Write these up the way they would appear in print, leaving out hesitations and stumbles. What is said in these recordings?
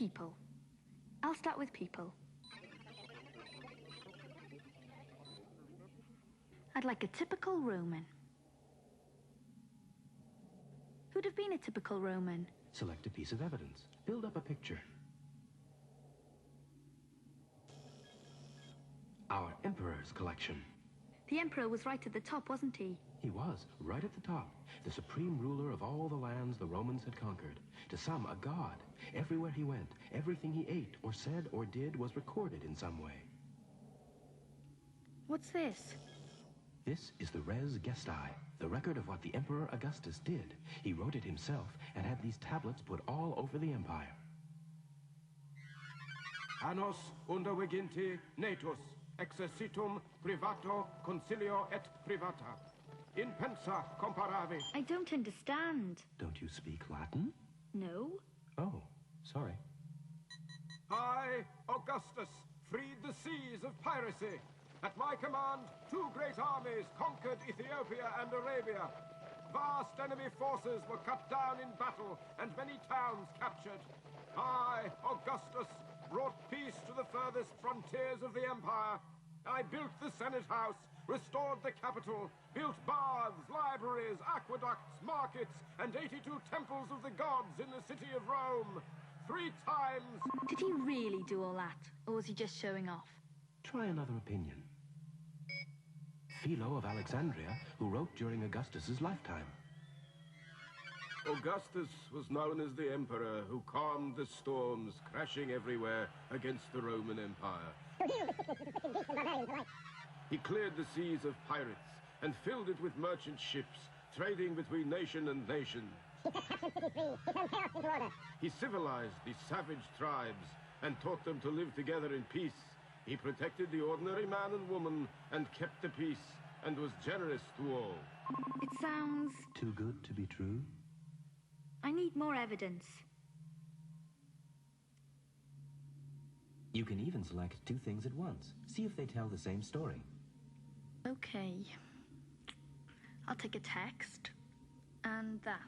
People. I'll start with people. I'd like a typical Roman. Who'd have been a typical Roman? Select a piece of evidence. Build up a picture. Our Emperor's collection. The Emperor was right at the top, wasn't he? He was, right at the top, the supreme ruler of all the lands the Romans had conquered. To some, a god. Everywhere he went, everything he ate or said or did was recorded in some way. What's this? This is the Res Gestae, the record of what the Emperor Augustus did. He wrote it himself and had these tablets put all over the empire. Annos underiginti natus, exercitum privato consilio et privata. In pensa comparavi. I don't understand. Don't you speak Latin? No. Oh, sorry. I, Augustus, freed the seas of piracy. At my command, 2 great armies conquered Ethiopia and Arabia. Vast enemy forces were cut down in battle and many towns captured. I, Augustus, brought peace to the furthest frontiers of the empire. I built the Senate House, restored the Capitol, built baths, libraries, aqueducts, markets, and 82 temples of the gods in the city of Rome. 3 times... Did he really do all that? Or was he just showing off? Try another opinion. Philo of Alexandria, who wrote during Augustus's lifetime. Augustus was known as the emperor who calmed the storms crashing everywhere against the Roman Empire. He cleared the seas of pirates and filled it with merchant ships, trading between nation and nation. He civilized the savage tribes and taught them to live together in peace. He protected the ordinary man and woman and kept the peace and was generous to all. It sounds... Too good to be true? I need more evidence. You can even select 2 things at once. See if they tell the same story. Okay. I'll take a text. And that.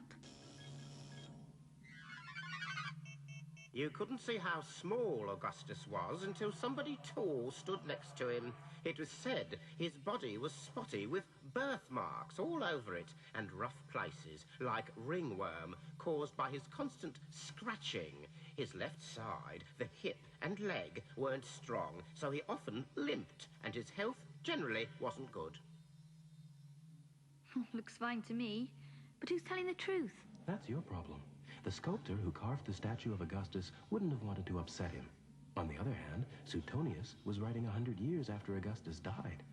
You couldn't see how small Augustus was until somebody tall stood next to him. It was said his body was spotty with birthmarks all over it and rough places, like ringworm, caused by his constant scratching. His left side, the hip and leg weren't strong, so he often limped, and his health generally wasn't good. Looks fine to me. But who's telling the truth? That's your problem. The sculptor who carved the statue of Augustus wouldn't have wanted to upset him. On the other hand, Suetonius was writing 100 years after Augustus died.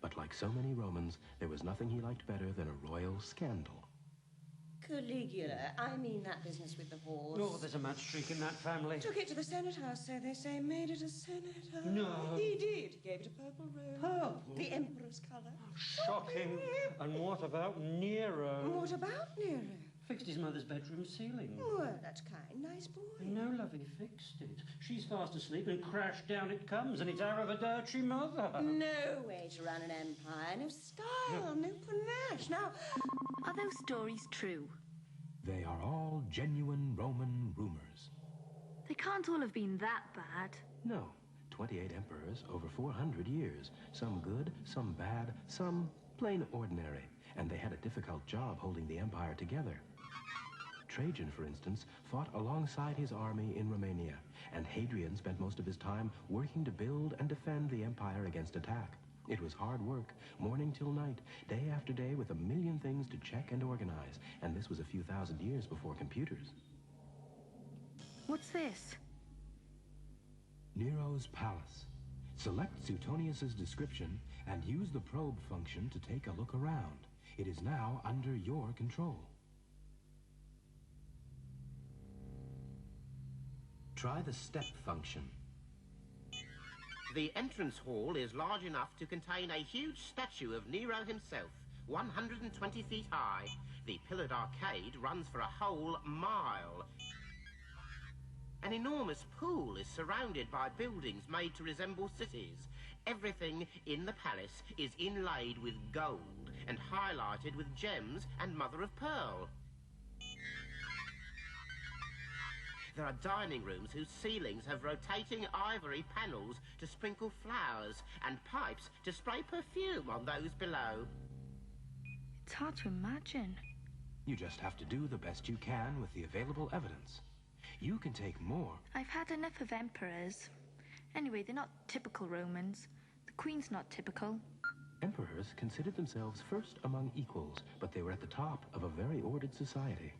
But like so many Romans, there was nothing he liked better than a royal scandal. Caligula, I mean that business with the horse. Oh, there's a mad streak in that family. Took it to the Senate House, so they say, made it a senator. No. He did. He gave it a purple robe. Purple? The emperor's colour. Shocking. And what about Nero? What about Nero? Fixed his mother's bedroom ceiling. Well, that's kind. Nice boy. No, love, he fixed it. She's fast asleep and crash down it comes, and it's our dirty mother. No way to run an empire. No style, no panache. Now... Are those stories true? They are all genuine Roman rumors. They can't all have been that bad. No. 28 emperors over 400 years. Some good, some bad, some plain ordinary. And they had a difficult job holding the empire together. Trajan, for instance, fought alongside his army in Romania, and Hadrian spent most of his time working to build and defend the empire against attack. It was hard work, morning till night, day after day, with a million things to check and organize, and this was a few thousand years before computers. What's this? Nero's palace. Select Suetonius's description and use the probe function to take a look around. It is now under your control. Try the step function. The entrance hall is large enough to contain a huge statue of Nero himself, 120 feet high. The pillared arcade runs for a whole mile. An enormous pool is surrounded by buildings made to resemble cities. Everything in the palace is inlaid with gold and highlighted with gems and mother of pearl. There are dining rooms whose ceilings have rotating ivory panels to sprinkle flowers and pipes to spray perfume on those below. It's hard to imagine. You just have to do the best you can with the available evidence. You can take more. I've had enough of emperors. Anyway, they're not typical Romans. The Queen's not typical. Emperors considered themselves first among equals, but they were at the top of a very ordered society.